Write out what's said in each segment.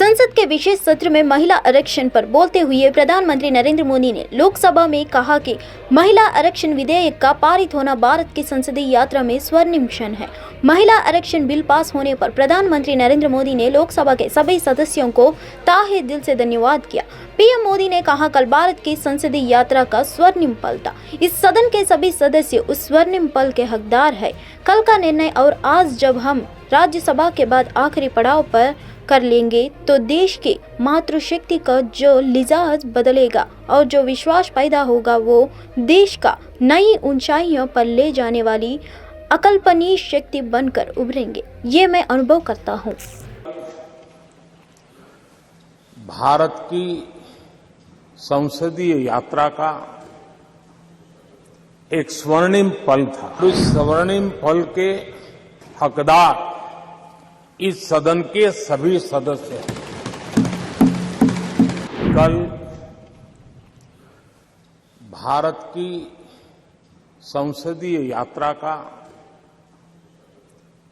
संसद के विशेष सत्र में महिला आरक्षण पर बोलते हुए प्रधानमंत्री नरेंद्र मोदी ने लोकसभा में कहा कि महिला आरक्षण विधेयक का पारित होना भारत की संसदीय यात्रा में स्वर्णिम क्षण है। महिला आरक्षण बिल पास होने पर प्रधानमंत्री नरेंद्र मोदी ने लोकसभा के सभी सदस्यों को तहे दिल से धन्यवाद किया। पीएम मोदी ने कहा, कल भारत की संसदीय यात्रा का स्वर्णिम पल था। इस सदन के सभी सदस्य उस स्वर्णिम पल के हकदार है। कल का निर्णय और आज जब हम राज्यसभा के बाद आखिरी पड़ाव पर कर लेंगे तो देश की मातृशक्ति का जो लिजाज बदलेगा और जो विश्वास पैदा होगा वो देश का नई ऊंचाइयों पर ले जाने वाली अकल्पनीय शक्ति बनकर उभरेंगे। ये मैं अनुभव करता हूँ। भारत की संसदीय यात्रा का एक स्वर्णिम पल था। उस स्वर्णिम पल के हकदार इस सदन के सभी सदस्य हैं। कल भारत की संसदीय यात्रा का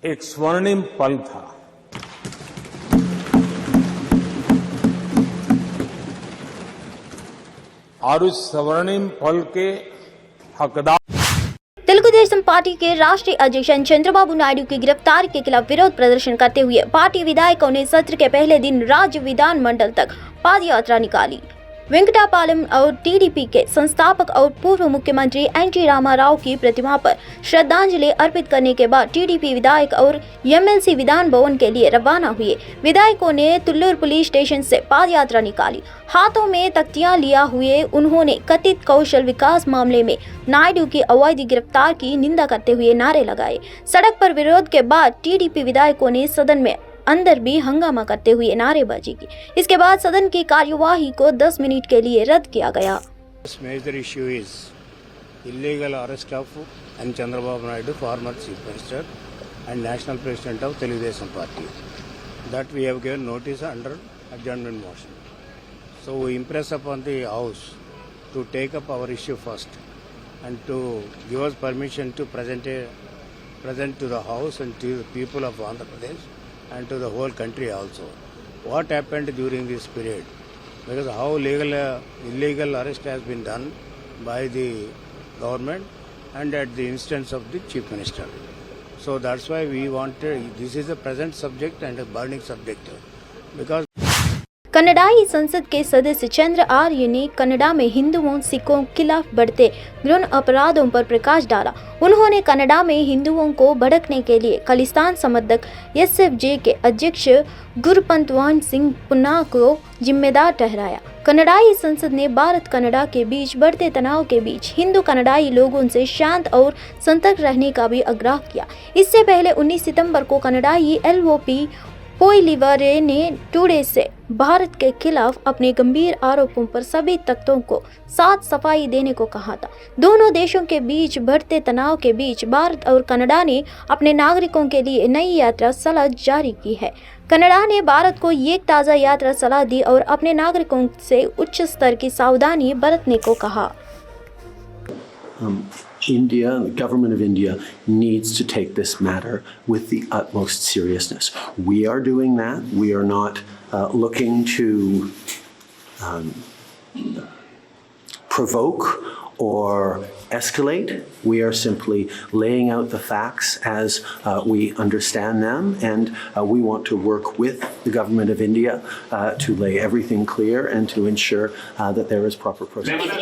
एक स्वर्णिम पल था। और उस स्वर्णिम पल के हकदार तेलुगुदेशम पार्टी के राष्ट्रीय अध्यक्ष चंद्रबाबू नायडू की गिरफ्तारी के खिलाफ विरोध प्रदर्शन करते हुए पार्टी विधायकों ने सत्र के पहले दिन राज्य विधानमंडल तक पदयात्रा निकाली। वेंकटापालम और टीडीपी के संस्थापक और पूर्व मुख्यमंत्री एनटी रामाराव की प्रतिमा पर श्रद्धांजलि अर्पित करने के बाद टीडीपी विधायक और एमएलसी विधान भवन के लिए रवाना हुए। विधायकों ने तुल्लूर पुलिस स्टेशन से पदयात्रा निकाली। हाथों में तख्तियां लिया हुए उन्होंने कथित कौशल विकास मामले में नायडू की अवैध गिरफ्तार की निंदा करते हुए नारे लगाए। सड़क पर विरोध के बाद टीडीपी विधायकों ने सदन में अंदर भी हंगामा करते हुए नारेबाजी की। इसके बाद सदन की कार्यवाही को 10 मिनट के लिए रद्द किया गया। Major issue is illegal arrest of N. Chandrababu Naidu, former Chief Minister and National President of Telugudesam Party. That we have given notice under adjournment motion. So we impress upon the House to take up our issue first and to give us permission to present to the House and to the people of Andhra Pradesh and to the whole country also what happened during this period, because how illegal arrest has been done by the government and at the instance of the Chief Minister. So that's why we wanted, this is a present subject and a burning subject, because कनाडाई संसद के सदस्य चंद्र आर्य ने Canada में हिंदुओं सिखों के खिलाफ बढ़ते घृण अपराधों पर प्रकाश डाला। उन्होंने कनाडा में हिंदुओं को भड़कने के लिए खालिस्तान समर्थक एसएफजे के अध्यक्ष गुरपंतवान सिंह पुन्ना को जिम्मेदार ठहराया। कनाडाई संसद ने भारत कनाडा के बीच बढ़ते तनाव के बीच हिंदू कनाडाई लोगों से शांत और सतर्क रहने का भी आग्रह किया। इससे पहले 19 सितंबर को कनाडाई एलओपी पोइलिवरे ने टुडे से भारत के खिलाफ अपने गंभीर आरोपों पर सभी तथ्यों को साथ सफाई देने को कहा था। दोनों देशों के बीच बढ़ते तनाव के बीच भारत और कनाडा ने अपने नागरिकों के लिए नई यात्रा सलाह जारी की है। कनाडा ने भारत को एक ताज़ा यात्रा सलाह दी और अपने नागरिकों से उच्च स्तर की सावधानी बरतने को कहा। India, the government of India, needs to take this matter with the utmost seriousness. We are doing that. We are not looking to provoke or escalate. We are simply laying out the facts as we understand them, and we want to work with the government of India to lay everything clear and to ensure that there is proper process.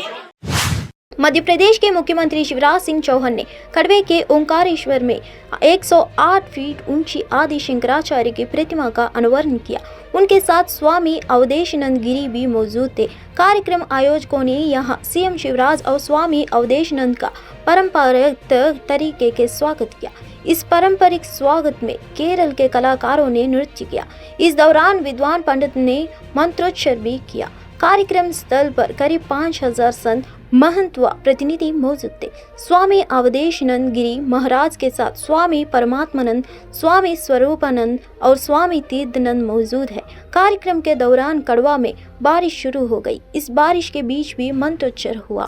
Madhya Pradesh के मुख्यमंत्री शिवराज सिंह चौहान ने खड़वे के ओंकारेश्वर में 108 feet ऊंची आदि शंकराचार्य की प्रतिमा का अनावरण किया। उनके साथ स्वामी अवधेशानंद गिरी भी मौजूद थे। कार्यक्रम आयोजकों ने यहां सीएम शिवराज और स्वामी अवधेशानंद का परंपरागत तरीके के स्वागत किया। इस पारंपरिक स्वागत में केरल के कलाकारों ने नृत्य किया। इस दौरान विद्वान पंडित ने मंत्रोच्चार भी किया। कार्यक्रम स्थल पर करीब 5000 संत महंत व प्रतिनिधि मौजूद थे। स्वामी अवधेशानंद गिरी महाराज के साथ स्वामी परमात्मानंद, स्वामी स्वरूपानंद और स्वामी तीर्थनंद मौजूद है। कार्यक्रम के दौरान कड़वा में बारिश शुरू हो गई। इस बारिश के बीच भी मंत्रोच्चार हुआ।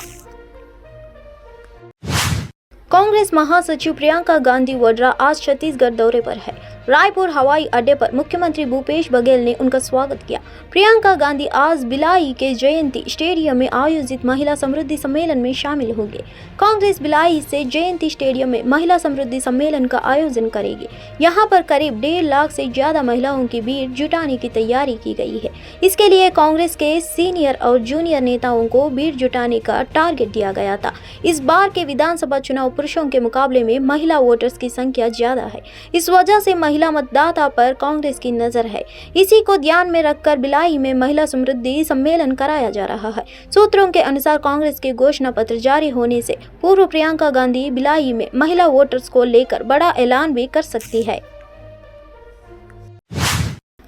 कांग्रेस महासचिव प्रियंका गांधी वाड्रा आज छत्तीसगढ़ दौरे पर है। रायपुर हवाई अड्डे पर मुख्यमंत्री भूपेश बघेल ने उनका स्वागत किया। प्रियंका गांधी आज भिलाई के जयंती स्टेडियम में आयोजित महिला समृद्धि सम्मेलन में शामिल होंगे। कांग्रेस भिलाई से जयंती स्टेडियम में महिला समृद्धि सम्मेलन का आयोजन करेगी। यहां पर करीब 1.5 लाख से ज्यादा महिलाओं की भीड़ जुटाने की तैयारी की गई है। इसके लिए कांग्रेस के सीनियर और जूनियर नेताओं को भीड़ जुटाने का टारगेट दिया गया था। इस बार के विधानसभा चुनाव पुरुषों के मुकाबले में महिला वोटर्स की संख्या ज्यादा है। इस वजह से महिला मतदाता पर कांग्रेस की नजर है। इसी को ध्यान में रखकर भिलाई में महिला समृद्धि सम्मेलन कराया जा रहा है। सूत्रों के अनुसार कांग्रेस के घोषणा पत्र जारी होने से पूर्व प्रियंका गांधी भिलाई में महिला वोटर्स को लेकर बड़ा ऐलान भी कर सकती है।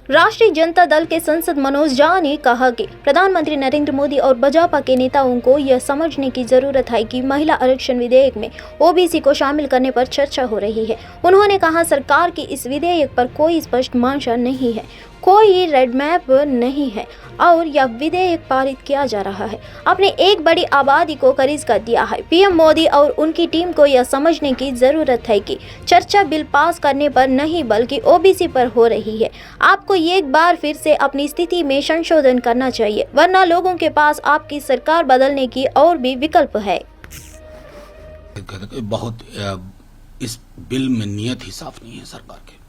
राष्ट्रीय जनता दल के सांसद मनोज झा ने कहा कि प्रधानमंत्री नरेंद्र मोदी और भाजपा के नेताओं को यह समझने की जरूरत है कि महिला आरक्षण विधेयक में ओबीसी को शामिल करने पर चर्चा हो रही है। उन्होंने कहा, सरकार की इस विधेयक पर कोई स्पष्ट मंशा नहीं है, कोई रेड मैप नहीं है और यह विधेयक पारित किया जा रहा है। अपने एक बड़ी आबादी को खरीज कर दिया है। पीएम मोदी और उनकी टीम को यह समझने की जरूरत है कि चर्चा बिल पास करने पर नहीं बल्कि ओबीसी पर हो रही है। आपको एक बार फिर से अपनी स्थिति में संशोधन करना चाहिए, वरना लोगों के पास आपकी सरकार बदलने की और भी विकल्प है। बहुत इस बिल में नियत ही साफ नहीं है सरकार के।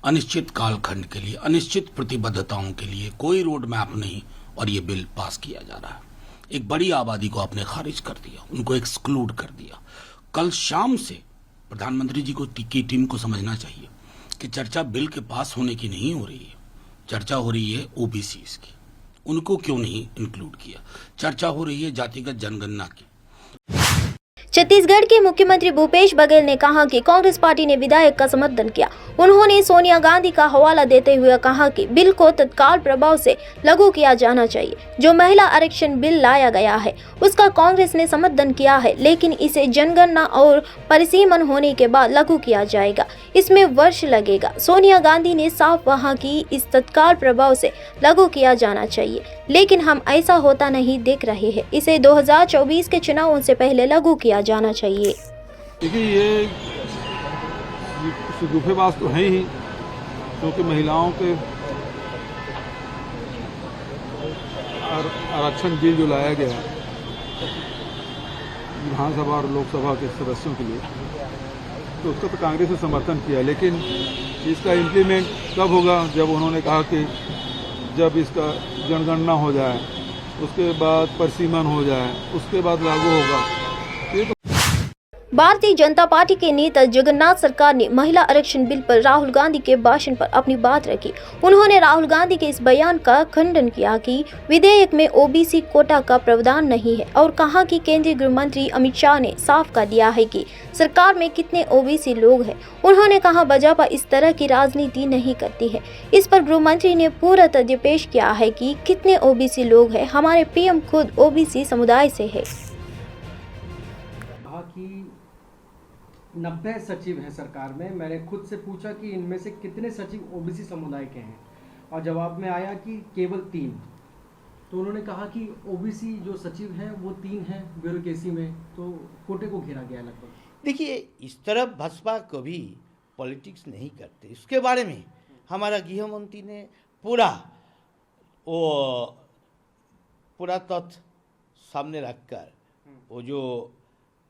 अनिश्चित कालखंड के लिए, अनिश्चित प्रतिबद्धताओं के लिए कोई रोड मैप नहीं और ये बिल पास किया जा रहा है। एक बड़ी आबादी को आपने खारिज कर दिया, उनको एक्सक्लूड कर दिया। कल शाम से प्रधानमंत्री जी की टीम को समझना चाहिए कि चर्चा बिल के पास होने की नहीं हो रही है, चर्चा हो रही है ओबीसी की। उनको क्यों नहीं इंक्लूड किया? चर्चा हो रही है जातिगत जनगणना की। छत्तीसगढ़ के मुख्यमंत्री भूपेश बघेल ने कहा कि कांग्रेस पार्टी ने विधेयक का समर्थन किया। उन्होंने सोनिया गांधी का हवाला देते हुए कहा कि बिल को तत्काल प्रभाव से लागू किया जाना चाहिए। जो महिला आरक्षण बिल लाया गया है उसका कांग्रेस ने समर्थन किया है, लेकिन इसे जनगणना और परिसीमन होने के बाद लागू किया जाएगा। इसमें वर्ष लगेगा। सोनिया गांधी ने साफ कहा कि इस तत्काल प्रभाव से लागू किया जाना चाहिए, लेकिन हम ऐसा होता नहीं देख रहे हैं। इसे 2024 के चुनावों से पहले लागू किया जाना चाहिए। देखिए, ये शगुफेबाज तो है ही, क्योंकि महिलाओं के आरक्षण बिल जो लाया गया विधानसभा और लोकसभा के सदस्यों के लिए, तो उसका तो कांग्रेस ने समर्थन किया, लेकिन इसका इम्प्लीमेंट कब होगा? जब उन्होंने कहा कि जब इसका जनगणना हो जाए, उसके बाद परिसीमन हो जाए, उसके बाद लागू होगा। भारतीय जनता पार्टी के नेता जगन्नाथ सरकार ने महिला आरक्षण बिल पर राहुल गांधी के भाषण पर अपनी बात रखी। उन्होंने राहुल गांधी के इस बयान का खंडन किया कि विधेयक में ओबीसी कोटा का प्रावधान नहीं है और कहा कि केंद्रीय गृह मंत्री अमित शाह ने साफ कर दिया है कि सरकार में कितने ओबीसी लोग हैं। उन्होंने कहा, भाजपा इस तरह की राजनीति नहीं करती है। इस पर गृह मंत्री ने पूरा तथ्य पेश किया है कि कितने ओबीसी लोग हैं। हमारे पीएम खुद ओबीसी समुदाय से है। 90 सचिव हैं सरकार में। मैंने खुद से पूछा कि इनमें से कितने सचिव ओबीसी समुदाय के हैं, और जवाब में आया कि केवल 3। तो उन्होंने कहा कि ओबीसी जो सचिव हैं वो 3 हैं ब्यूरोक्रेसी में, तो कोटे को घेरा गया लगभग। देखिए, इस तरफ भाजपा कभी पॉलिटिक्स नहीं करते। इसके बारे में हमारा गृह मंत्री ने पूरा तथ्य सामने रखकर वो जो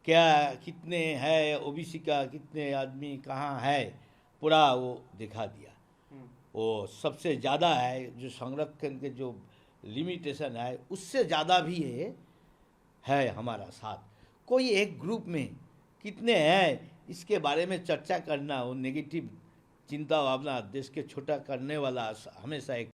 क्या कितने है ओबीसी का, कितने आदमी कहाँ है, पूरा वो दिखा दिया। वो सबसे ज़्यादा है, जो संरक्षण के जो लिमिटेशन है उससे ज़्यादा भी ये है हमारा साथ। कोई एक ग्रुप में कितने हैं इसके बारे में चर्चा करना, वो नेगेटिव चिंता भावना देश के छोटा करने वाला हमेशा एक।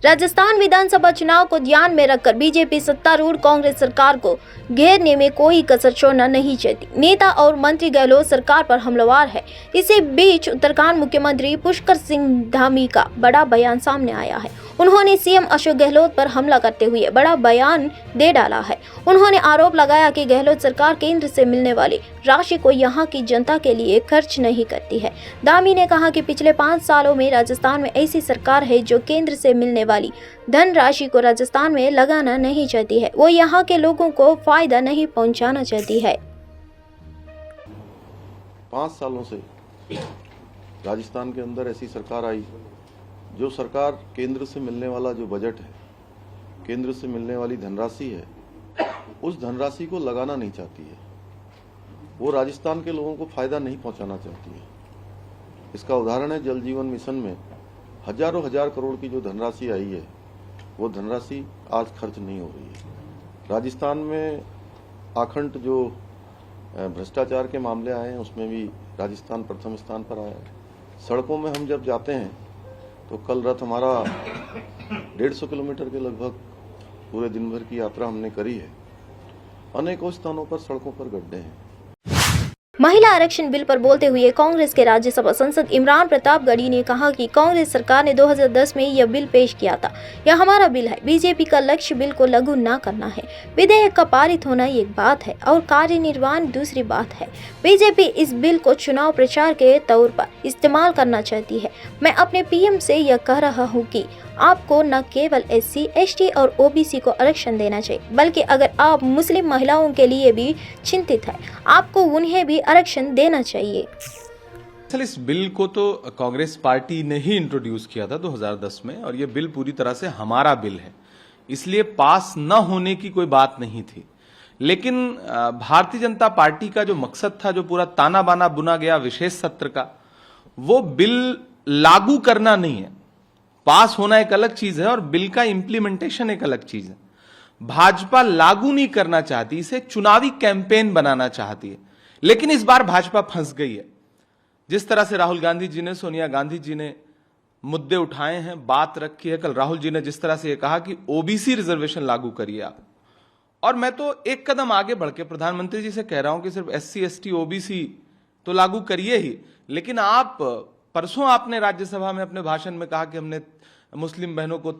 राजस्थान विधानसभा चुनाव को ध्यान में रखकर बीजेपी सत्तारूढ़ कांग्रेस सरकार को घेरने में कोई कसर छोड़ना नहीं चाहती। नेता और मंत्री गहलोत सरकार पर हमलावर है। इसी बीच उत्तराखंड मुख्यमंत्री पुष्कर सिंह धामी का बड़ा बयान सामने आया है। उन्होंने सीएम अशोक गहलोत पर हमला करते हुए बड़ा बयान दे डाला है। उन्होंने आरोप लगाया कि गहलोत सरकार केंद्र से मिलने वाली राशि को यहां की जनता के लिए खर्च नहीं करती है। धामी ने कहा कि पिछले 5 सालों में राजस्थान में ऐसी सरकार है जो केंद्र से मिलने वाली धन राशि को राजस्थान में लगाना नहीं चाहती है। वो यहाँ के लोगों को फायदा नहीं पहुँचाना चाहती है। 5 सालों से राजस्थान के अंदर ऐसी सरकार आई जो सरकार केंद्र से मिलने वाला जो बजट है, केंद्र से मिलने वाली धनराशि है, उस धनराशि को लगाना नहीं चाहती है। वो राजस्थान के लोगों को फायदा नहीं पहुंचाना चाहती है। इसका उदाहरण है जल जीवन मिशन में हजारों हजार करोड़ की जो धनराशि आई है, वो धनराशि आज खर्च नहीं हो रही है। राजस्थान में आखंड जो भ्रष्टाचार के मामले आए हैं, उसमें भी राजस्थान प्रथम स्थान पर आया है। सड़कों में हम जब जाते हैं तो कल रात हमारा 150 किलोमीटर के लगभग पूरे दिन भर की यात्रा हमने करी है। अनेकों स्थानों पर सड़कों पर गड्ढे हैं। महिला आरक्षण बिल पर बोलते हुए कांग्रेस के राज्यसभा सांसद इमरान प्रतापगढ़ी ने कहा कि कांग्रेस सरकार ने 2010 में यह बिल पेश किया था। यह हमारा बिल है। बीजेपी का लक्ष्य बिल को लागू न करना है। विधेयक का पारित होना एक बात है और कार्यनिर्वहन दूसरी बात है। बीजेपी इस बिल को चुनाव प्रचार के तौर पर इस्तेमाल करना चाहती है। मैं अपने पीएम से यह कह रहा हूँ कि आपको न केवल SC, ST और OBC को आरक्षण देना चाहिए, बल्कि अगर आप मुस्लिम महिलाओं के लिए भी चिंतित हैं, आपको उन्हें भी आरक्षण देना चाहिए। इस बिल को तो कांग्रेस पार्टी ने ही इंट्रोड्यूस किया था 2010 में, और ये बिल पूरी तरह से हमारा बिल है, इसलिए पास न होने की कोई बात नहीं थी। लेकिन भारतीय जनता पार्टी का जो मकसद था, जो पूरा ताना बाना बुना गया विशेष सत्र का, वो बिल लागू करना नहीं है। पास होना एक अलग चीज है और बिल का इंप्लीमेंटेशन एक अलग चीज है। भाजपा लागू नहीं करना चाहती, इसे चुनावी कैंपेन बनाना चाहती है। लेकिन इस बार भाजपा फंस गई है। जिस तरह से राहुल गांधी जी ने, सोनिया गांधी जी ने मुद्दे उठाए हैं, बात रखी है, कल राहुल जी ने जिस तरह से ये कहा कि OBC रिजर्वेशन लागू करिए आप, और मैं तो एक कदम आगे बढ़ के प्रधानमंत्री जी से कह रहा हूं कि सिर्फ SC, ST, OBC तो लागू करिए ही, लेकिन आप परसों आपने राज्यसभा में अपने भाषण में कहा कि हमने मुस्लिम बहनों को